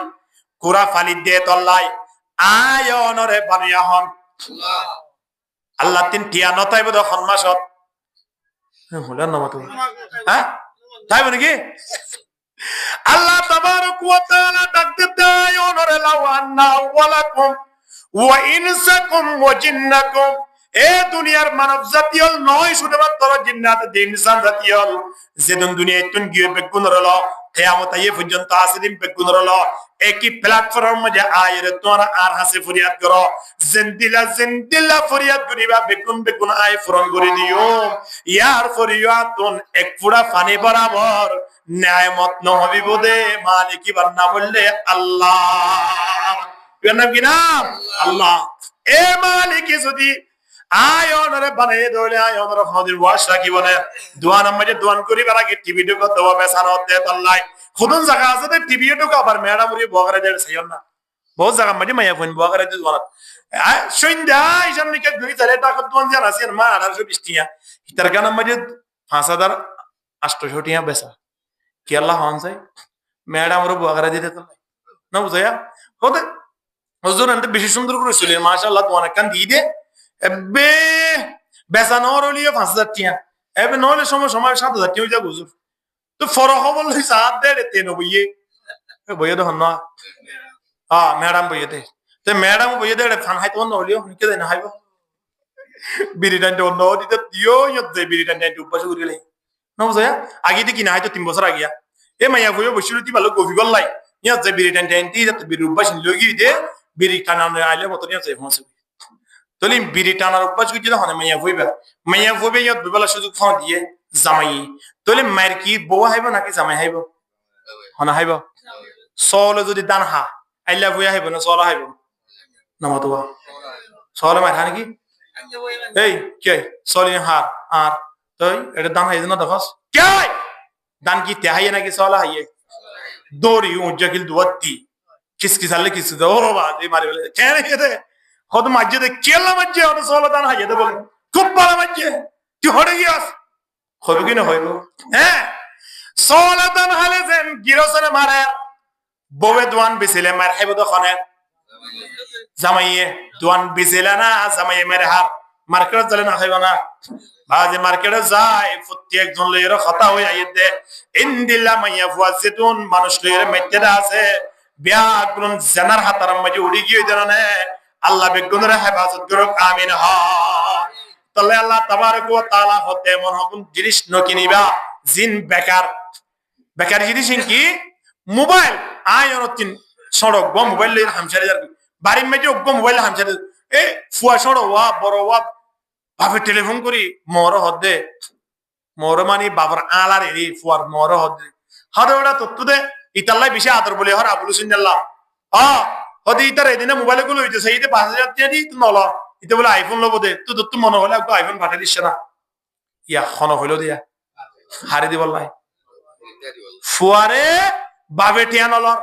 কুরা ফালি দে তল্লাই আয়নরে বানিয়া হন আল্লাহ তিন টিয়া নতাই বদ খনমাসত হলার নাম তো হ্যাঁ তাই বনে কি আল্লাহ তাবারক ওয়া তাআলা ডাকতে আয়নরে লাওয়ান্না ওয়ালাকুম ওয়া ইনসাকুম ওয়া জিন্নাকুম এ দুনিয়ার মানব জাতীয় নয় শুধুমাত্র জিন্নাত ইনসান জাতীয় যেদিন দুনিয়ায় তুন গিয়ে বেগুন রলো কিয়ামত আইয়ে পর্যন্ত আসিদিন বেগুন রলো একই প্ল্যাটফর্ম মধ্যে আয়ের তোরা আর হাসে ফরিয়াদ করো জিন্দিলা ফরিয়াদ করিবা বেগুন আয় ফরন করে দিও ইয়ার ফরিয়াতুন এক ফুড়া পানি বরাবর নিয়ামত নহবি বদে মালিকি বান্না বললে আল্লাহ এর নাম কি নাম আল্লাহ এ মালিকি যদি আয়নরে বানাই দলে আয়নরে হদির ওয়াশ রাখি বলে দোয়ান আমাকে দোয়ান করি বালাকে টিভি ঢুকো দোয়া বেসানো দে তল্লাই খুদন জায়গা আছে তে টিভি ঢুকো আবার মেড়া মুড়ি বগরে দে সাইন না বহুত জায়গা মাঝে মাইয়া ফোন বগরে দে দোয়ান সন্ধ্যা ইসান নিকে দুই চারে টাকা দোয়ান জান আছে মা 1820 টিয়া ইতার গান মাঝে 5000 800 টিয়া বেসা কি আল্লাহ হন চাই মেড়া মুড়ি বগরে দিতে তল্লাই না বুঝায়া হতে হুজুর আনতে বেশি সুন্দর করে চলে মাশাআল্লাহ দোয়ান কান দি দে এবে বেসানোর হলিও 5000 টিয়া এবে নলে সময় 7000 টিয়া যা হুজুর তো ফরহ বললি সাত দে তে ন বইয়ে বইয়ে তো হন না ম্যাডাম বইয়ে দে তে ম্যাডাম বইয়ে দে ফান হাই তো ন হলিও কে দে না হাইব বিরিটান তো ন দিতে দিও ইতে বিরিটান তো উপবাস করে গেলে না বুঝায়া আগে দি কি না হয়তো 3 বছর আগিয়া এ মাইয়া বইয়ে বসিরতি ভালো গভি গল্লাই ইয়া যে বিরিটান টি দিতে বিরি উপবাস লগি দে বিরি কানানে আইলে মত নিয়া যাই ফোন তলি বিরি টানার উপবাস গিয়ে হনে মাইয়া ভইবে ইয়ত বিবলা সুযোগ ফাও দিয়ে জামাই তলি মায়ের কি বউ হাইব নাকি জামাই হাইব হনা হাইব সলে যদি দান হা আইলা ভই হাইব না সলা হাইব নামতবা সলে মার নাকি এই কে সলি হার আর তই এটা দান হাইজ না দেখস কে দান কি তে হাইয়ে নাকি সলা হাইয়ে দৌড়ি উজ্জাকিল দুয়াতি কিসকিসালে কিছু দে ও বাবা মারি বলে কেন খেতে হদ মাঝে দে কেলা মাঝে হদ সোলতান হাইয়ে দে বলে খুব ভালো মাঝে তুই হড়ে গিয়াস হইব কি না হইব হ্যাঁ সোলতান হালে যেন গিরসনে মারে বউয়ে দোয়ান বিছিলে মার খাইব তো খনে জামাইয়ে দোয়ান বিছিলে না জামাইয়ে মেরে হার মার্কেট চলে না খাইব না বাজে মার্কেটে যায় প্রত্যেক জন লইয়ের কথা হই আইতে ইনদিল্লা মাইয়া ফুয়াজিতুন মানুষ লইয়ের মেটেদা আছে বিয়া কোন জানার হাতার মাঝে উড়ি গিয়ে জানে আল্লাহ বেগুনের হেফাজত করুক আমিন হ তাহলে আল্লাহ তাবারক ওয়া তাআলা হতে মন হকুন জিনিস নকিনিবা জিন বেকার বেকার জিনিস কি মোবাইল আয়রতিন সড়ক গ মোবাইল লইয়ের হামসারে যার বাড়ির মেজে অজ্ঞ মোবাইল হামসারে এ ফুয়া সড়ক ওয়া বড় ওয়া ভাবে টেলিফোন করি মর হদে মর মানে বাবার আলার এরি ফুয়ার মর হদে হদে ওটা তত্ত্ব দে ইতাল্লাই বেশি আদর বলে হর আবুল সুন্নাল্লাহ হদে ইতার এদিনে মোবাইল গুলো হইতেছে ইতে 5000 টাকা দি তুই নল ইতে বলে আইফোন লব দে তুই তো মনে হলে একটু আইফোন পাঠা দিস না ইয়া খন হইল দিয়া হারি দি বললাই ফুয়ারে বাবে টিয়া নলর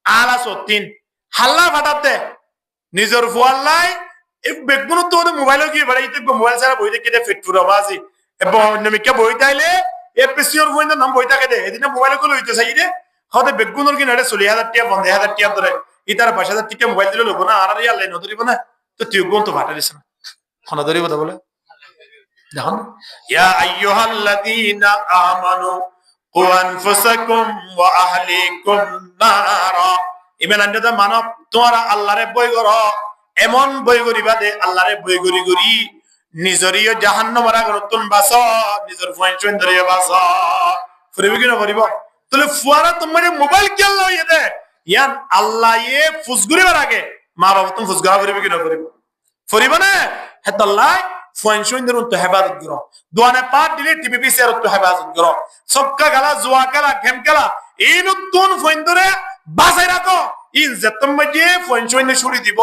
আলা সত্তিন হাল্লা ফাটাতে নিজের ফুয়াল্লাই বেগুন তো মোবাইল কি বাড়ি মোবাইল ছাড়া বই দেখে ফিটফুর আবাজি এবং অন্যমিকা বই তাইলে এপিসিওর বই নাম বই থাকে দে এদিনে মোবাইল গুলো হইতে চাই রে হতে বেগুনের কি নাড়ে 40,000 টাকা 50,000 টাকা ধরে ইতার 5,000 টাকা মোবাইল দিলে লোক না আর ইয়ার লাইন ধরিব না তো তুই কোন তো ভাটা দিছ না কোন ধরিব তো বলে দেখুন ইয়া আইয়ুহাল্লাযীনা আমানু কু আনফুসাকুম ওয়া আহলিকুম নারা ইমান আনতে মানব তোমরা আল্লাহরে ভয় করো এমন বই করিবা দে আল্লাহরে বই করি করি নিজরিও জাহান্নামের আগুন বাঁচ নিজের ফোন ধরিয়ে বাঁচ ফুরিবি কি না ফুরিব তাহলে ফুয়ারা তোমার মোবাইল কেন লইয়ে দে ইয়ান আল্লাহ এ ফুসগুরিবার আগে মা বাবা তুমি ফুসগুরা ফুরিবি কি না ফুরিব ফুরিব না হেতাল্লাহ ফোন ধরুন তো হেফাজত করো দোয়ানে পাট দিলে টিভি পিসি আর তো হেফাজত করো সবকা গালা জুয়া খেলা গেম খেলা এই নতুন ফোন ধরে বাঁচাই রাখো ইন যে তুমি যে ফোন ছুড়ি দিব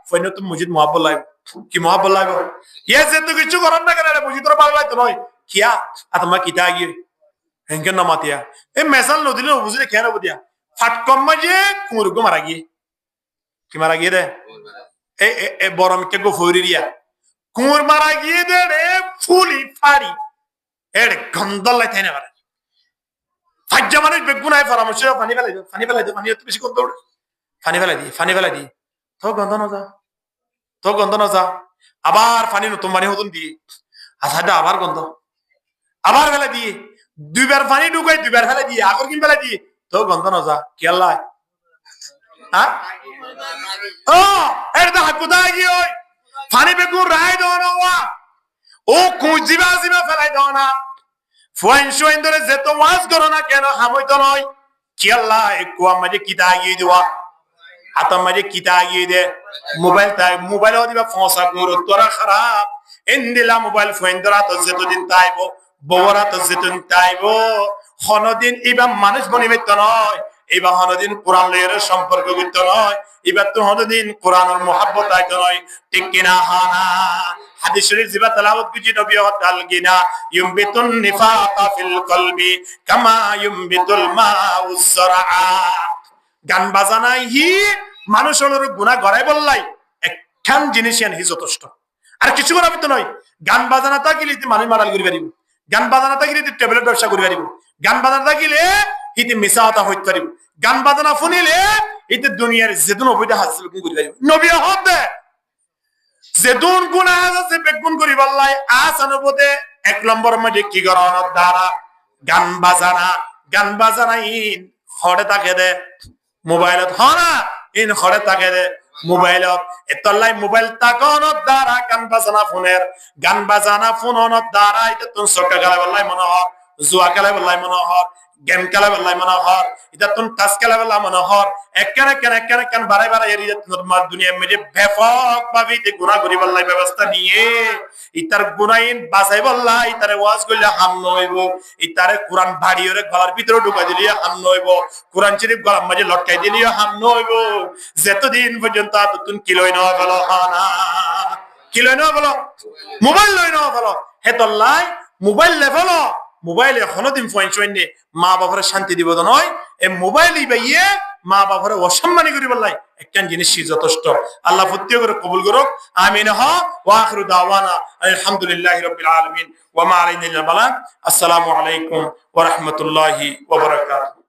ফোনে তুমি মসজিদ মহাব্বত লাগবে কি মহাব্বত লাগবে ইয়ে যে তো কিছু করার না কেন মসজিদ তোর ভালো লাগতো নয় কিয়া আর তোমার কিতা গিয়ে হেঙ্কের নামাতিয়া এই মেসাল নদিলে বুঝলে খেয়ে নেবো দিয়া ফাটকম মাঝে কুমুরুগো মারা গিয়ে কি মারা গিয়ে রে এ বড় মিকে গো ফৌরি দিয়া কুমুর মারা গিয়ে দে রে ফুলি ফাড়ি এর গন্ধল লাইতে না পারে ফাজ্জা মানুষ বেগুনায় পরামর্শ পানি ফেলাই দে পানি এত বেশি গন্ধ ওঠে ফানি ফেলাই দি তো গন্ধ না যা আবার পানি নতুন পানি হতুন দিয়ে আসাটা আবার গন্ধ আবার ফেলে দিয়ে দুইবার পানি ঢুকাই দুইবার ফেলে দিয়ে আগর কিন ফেলে দিয়ে তো গন্ধ না যা কি আল্লাহ হ্যাঁ ও এর দা কোথায় গিয়ে ওই পানি বেগুন রায় দাও না ও কুজিবা জিবা ফেলাই দাও না ফুয়াইন ধরে যে তো ওয়াজ করো না কেন হামইতো নয় কি আল্লাহ একটু আমাদের কিতা আগিয়ে দেওয়া হাতার মাঝে কিতা আগিয়ে দে মোবাইল দিবা ফসা করো তোরা খারাপ এন্দিলা মোবাইল ফোন ধরা তো যেতদিন তাইব বউরা তো যেতদিন তাইব হনদিন এবার মানুষ বনিবে তো নয় এবার হনদিন কোরআন লয়ের সম্পর্ক করতে নয় এবার তো হনদিন কোরআনের মহাব্বত আইতো নয় ঠিক কিনা হানা হাদিস শরীফ জিবা তেলাওয়াত কুজি নবী হদাল গিনা ইউমবিতুন নিফাকা ফিল কলবি কামা ইউমবিতুল মাউজ যারআ গান বাজানাই হি মানুষের গুণা গড়াই বললাই একখান জিনিস হি যথেষ্ট আর কিছু করা তো নয় গান বাজানা থাকিলে মানুষ মারাল করি পারিব গান বাজানা থাকিলে টেবলেট ব্যবসা করি পারিব গান বাজানা থাকিলে ইতি মিছা হতা হইতে পারিব গান বাজানা শুনিলে ইতি দুনিয়ার যেদুন অবৈধ হাসিল করি পারিব নবী হতে যেদুন গুণা আছে বেগুন করি বললাই আসানবতে 1 নম্বর মধ্যে কি গরানোর দ্বারা গান বাজানা ইন হড়ে তাকে দে মোবাইলত হনা ইন খড়ে তাকে দে মোবাইলত এতলাই মোবাইল তাকনের দ্বারা গান বাজানা ফোনের দ্বারা এটা তুন সক্কা খেলা বললাই মনে হর জুয়া খেলা বললাই মনে হর গেম খেলা বললাই মনে হর এটা তুন টাচ খেলা বললাই মনে হর একখানে বাড়াই এরিয়া তোমার দুনিয়া মেজে ব্যাপক ভাবে গুণা করি বললাই ব্যবস্থা নিয়ে ইতার গুনাইন বাঁচাই বললাই ইতারে ওয়াজ করলে হাম নইব ইতারে কোরআন ভাড়িয়ে গলার ভিতরে ঢুকাই দিলে হাম নইব কোরআন শরীফ গলার মাঝে লটকাই দিলে হাম নইব যতদিন পর্যন্ত তুন কিলোই নেওয়া গেল হানা কিলোই নেওয়া বলো মোবাইল লই নেওয়া গেল হেতল্লাই মোবাইল লেভেল মোবাইলে এখনো দিন পয়েন্ট মা বাবার শান্তি দিব নয় এই মোবাইলই বাইয়ে মা বাবার অসম্মানী করি বললাই একখান জিনিস যথেষ্ট আল্লাহ প্রত্যেক করে কবুল করুক আমিন হ ওয়া আখিরু দাওয়ানা আলহামদুলিল্লাহি রাব্বিল আলামিন ওয়া মা আলাইনা ইল্লাল বালাগ আসসালামু আলাইকুম ওয়া রাহমাতুল্লাহি ওয়া বারাকাতুহু